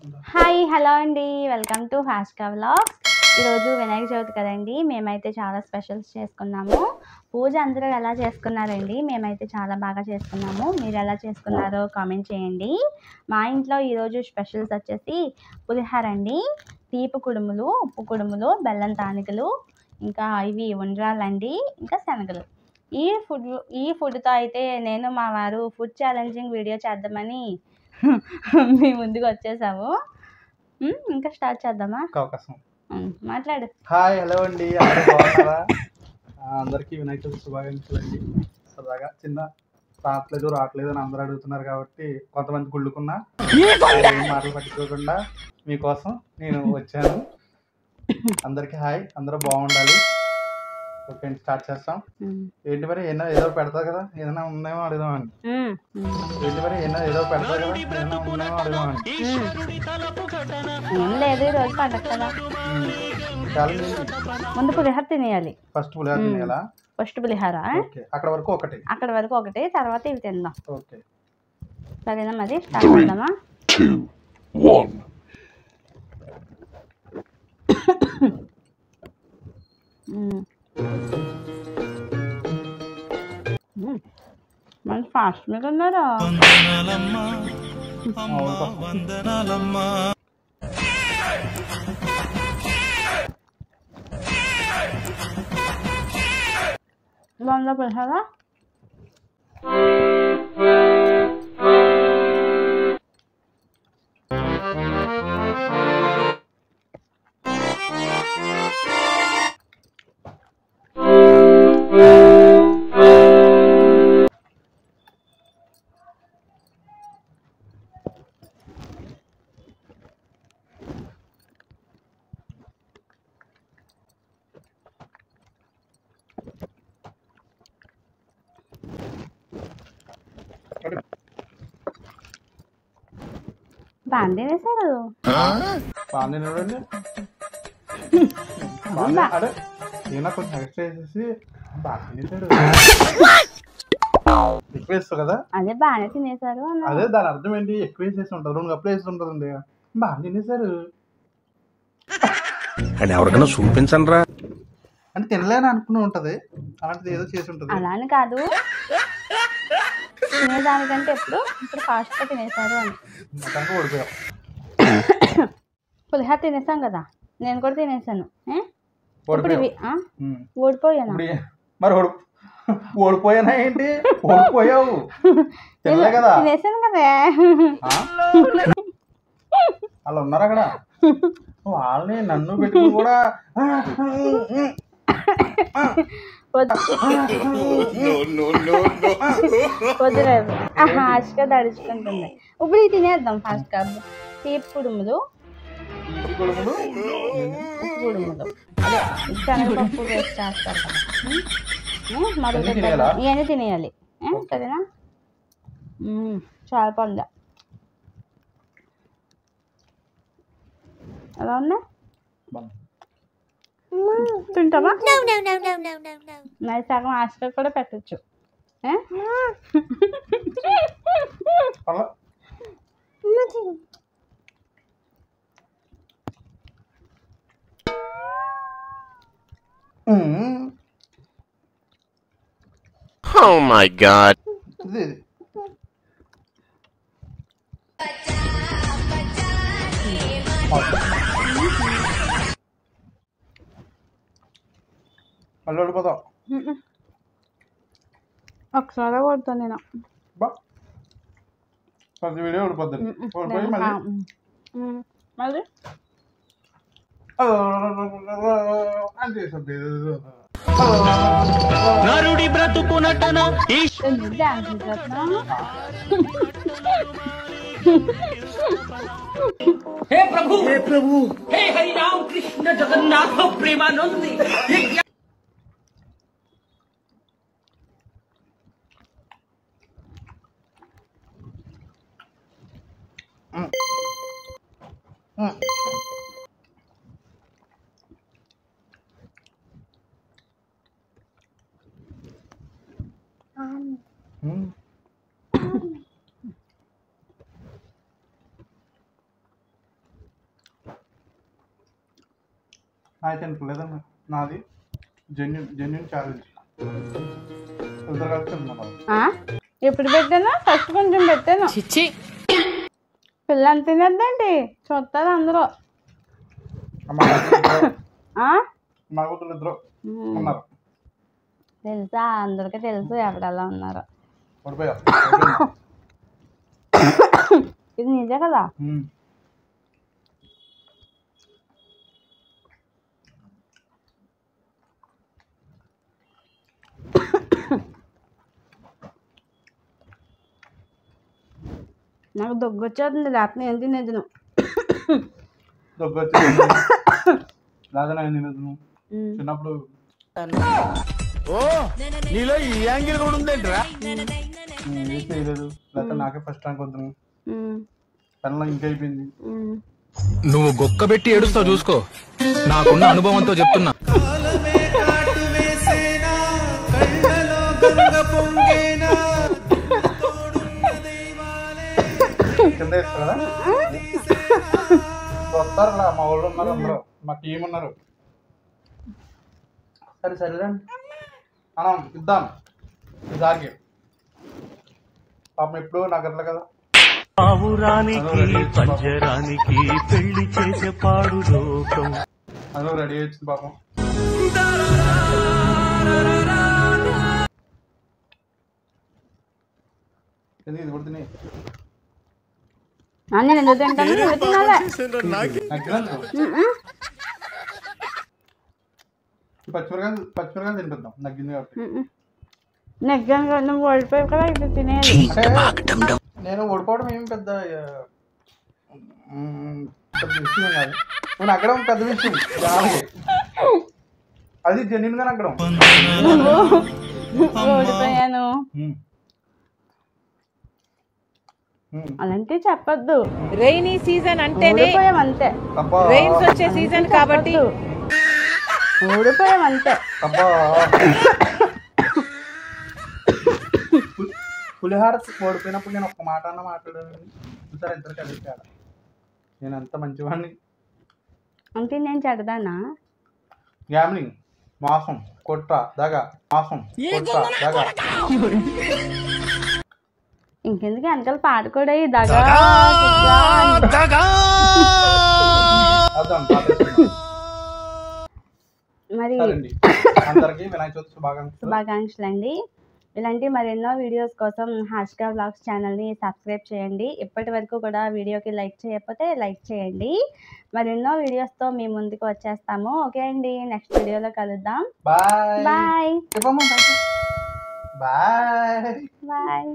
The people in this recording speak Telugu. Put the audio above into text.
హాయ్ హలో అండి, వెల్కమ్ టు హాష్కా వ్లాగ్స్. ఈరోజు వినాయక చవితి కదండి. మేమైతే చాలా స్పెషల్స్ చేసుకున్నాము. పూజ అందరూ ఎలా చేసుకున్నారండి? మేమైతే చాలా బాగా చేసుకున్నాము. మీరు ఎలా చేసుకున్నారో కామెంట్ చేయండి. మా ఇంట్లో ఈరోజు స్పెషల్స్ వచ్చేసి పులిహోర అండి, తీపి కుడుములు, ఉప్పు కుడుములు, బెల్లం తానికలు, ఇంకా ఇవి ఉండ్రాలండి, ఇంకా శనగలు. ఈ ఫుడ్తో అయితే నేను మా వారు ఫుడ్ ఛాలెంజింగ్ వీడియో చేద్దామని మీ ముందుకు వచ్చేసాము. ఇంకా స్టార్ట్ చేద్దామా? అవకాశం మాట్లాడు. హాయ్ హలో అండి, అందరూ బాగున్నారా? అందరికీ వినాయక చవితి శుభాకాంక్షలు అండి. సరదాగా చిన్న రావట్లేదు అని అందరూ అడుగుతున్నారు కాబట్టి కొంతమంది గుళ్ళుకున్నా ఏం మాటలు పట్టుకోకుండా మీకోసం నేను వచ్చాను. అందరికీ హాయ్, అందరూ బాగుండాలి. ఓకే అండి, స్టార్ట్ చేస్తాం. ఏంటి మరి ఏదో పెడతారు కదా, ఏదైనా ఉందేమో అడుగుదామండి. ఏంటి మరి ఏదో పెడతారు కదా, ఏదైనా ఉందేమో అడుగుదామండి. ఏం లేదు, ఈరోజు పండగ కదా. ముందు పులిహోర తినేయాలి. ఫస్ట్ పులిహోర తినేయాలా? ఫస్ట్ పులిహోర. అక్కడ వరకు ఒకటి, తర్వాత ఇవి తిందాం. ఓకే సరేనా? మరి స్టార్ట్ చేద్దామా? 2, 1. మంచి ఫాస్ట్ మీద ఉన్నారా? బాగుందా పులిహోర? బాగా తినేసారు. అదే ఏమన్నా కొంచెం ఎక్స్ట్రా వేసేసి బాగా తినేసాడు. ఎక్కువ వేస్తావు కదా, అదే బాగానే తినేసారు. అదే దాని అర్థం ఏంటి? ఎక్కువ వేసేసి ఉంటుంది, 2 కప్పులు వేసి ఉంటుందండి. బాగా తినేసారు అని ఎవరికైనా చూపించండి రా అంటే తినలేని అనుకుని ఉంటది, అలాంటిది ఏదో చేసి ఉంటది. అలా అని కాదు, తినేదానికంటే ఇప్పుడు ఫాస్ట్ గా తినేసారు అని. ఓడిపోయాం. పులిహోర తినేసాం కదా, నేను కూడా తినేసాను. ఓడిపోయాను మరి. ఓడిపోయానా ఏంటి? ఓడిపోయావు, తినలే కదా. తినేసాను కదా. అలా ఉన్నారు అక్కడ, వాళ్ళని నన్ను పెట్టుకుని కూడా వద్దులేదు, హాష్గా దడుచుకుంటుంది. ఇప్పుడు ఇది తినేద్దాం ఫాస్ట్ గా. తీపి కుడుములు, ఉప్పు కుడుములు, అదే శనగపప్పు వేస్ట్ చేస్తారు కదా, ఇవన్నీ తినేయాలి. సరేనా? చాలా బాగుందా? ఎలా ఉన్నా తింటావా? మరి సగం హాస్టల్ కూడా పెట్టచ్చు. Oh my god. మళ్ళీ ఓడిపోతాం. ఒకసారి కొడతాను నేను. ప్రతి వీడియో ఓడిపోద్ది. ఓడిపోయి మళ్ళీ అని చేస్తుంది. నరుడి బ్రతుకునటన हे प्रभु हे हरि राम कृष्ण जगन्नाथ प्रेमानंद. నాకు తింటలేదండి. నాది జెన్యున్ ఛాలెంజ్. ఇద్దరు కలిసి తింటున్నాం. ఎప్పుడు పెట్టాను? ఫస్ట్ కొంచెం పెట్టాను. పిల్ల అంత తినద్దండి, చూస్తారు అందరూ. మా కూతురు ఇద్దరు ఉన్నారు. తెలుసా, అందరికీ తెలుసు ఎవరెలా ఉన్నారు. ఇది నిజే కదా. నాకు దగ్గు వచ్చేస్తుంది, లేకపోతే ఏం తినేది నువ్వు. దగ్గు వచ్చేది లేదా చిన్నప్పుడు నీలో ఈ యాంగిల్ కూడా ఉందేంట్రా? చేయలేదు, లేకపోతే నాకే ఫస్ట్ ర్యాంక్ వద్దు. తనలో ఇంకైపోయింది. నువ్వు గొక్క పెట్టి ఏడుస్తావు చూసుకో, నాకున్న అనుభవంతో చెప్తున్నా. కింద వేస్తారా? వస్తారు మా వాళ్ళు ఉన్నారు, అందరూ మా టీం ఉన్నారు. సరేనండి మనం ఇద్దాం ఇదాకి. పాపం ఎప్పుడు నగర్లు కదా. పంజరానికి పెళ్లి చేసే పాడు లోకం. అందులో రెడీ వచ్చింది పాపం. ఇది కూడా తినే నేను ఎందుకు తింటాను? తినాలే. పచ్చిమిరకాయలు తింటున్నాం నగ్గింది కాబట్టి. నెగ్గాను, నువ్వు ఓడిపోయావు కదా, ఇది తినేది. నేను ఓడిపోవడం ఏం పెద్ద విషయం కాదు. నువ్వు నగ్గడం పెద్ద విషయం. అది జెన్యున్ గా నగ్గడం. ఓడిపోయాను అలాంటి చెప్పొద్దు. రైనీ సీజన్ అంటేనే ఓడిపోయాం అంతే. రైన్స్ వచ్చే సీజన్ కాబట్టి ఓడిపోయాం అంతే. పులిహార ఓడిపోయినప్పుడు నేను ఒక్క మాట అన్న మాట్లాడాను. సార్ ఇద్దరు కలిసాడు. నేను అంత మంచివాడిని అంటే నేను చెడదానా? గ్యామ్లింగ్, మోసం, కుట్ర, దగ, మోసం, కుట్ర, దగ. ఇంకెందుకు వెనకాల పాట కూడా మరి. అందరికీ వినాయక చవితి శుభాకాంక్షలు అండి. ఇలాంటి మరెన్నో వీడియోస్ కోసం హాష్కా వ్లాగ్స్ ఛానల్ని సబ్స్క్రైబ్ చేయండి. ఇప్పటి వరకు కూడా వీడియోకి లైక్ చేయకపోతే లైక్ చేయండి. మరెన్నో వీడియోస్తో మీ ముందుకు వచ్చేస్తాము. ఓకే అండి, నెక్స్ట్ వీడియోలో కలుద్దాం. Bye bye bye bye.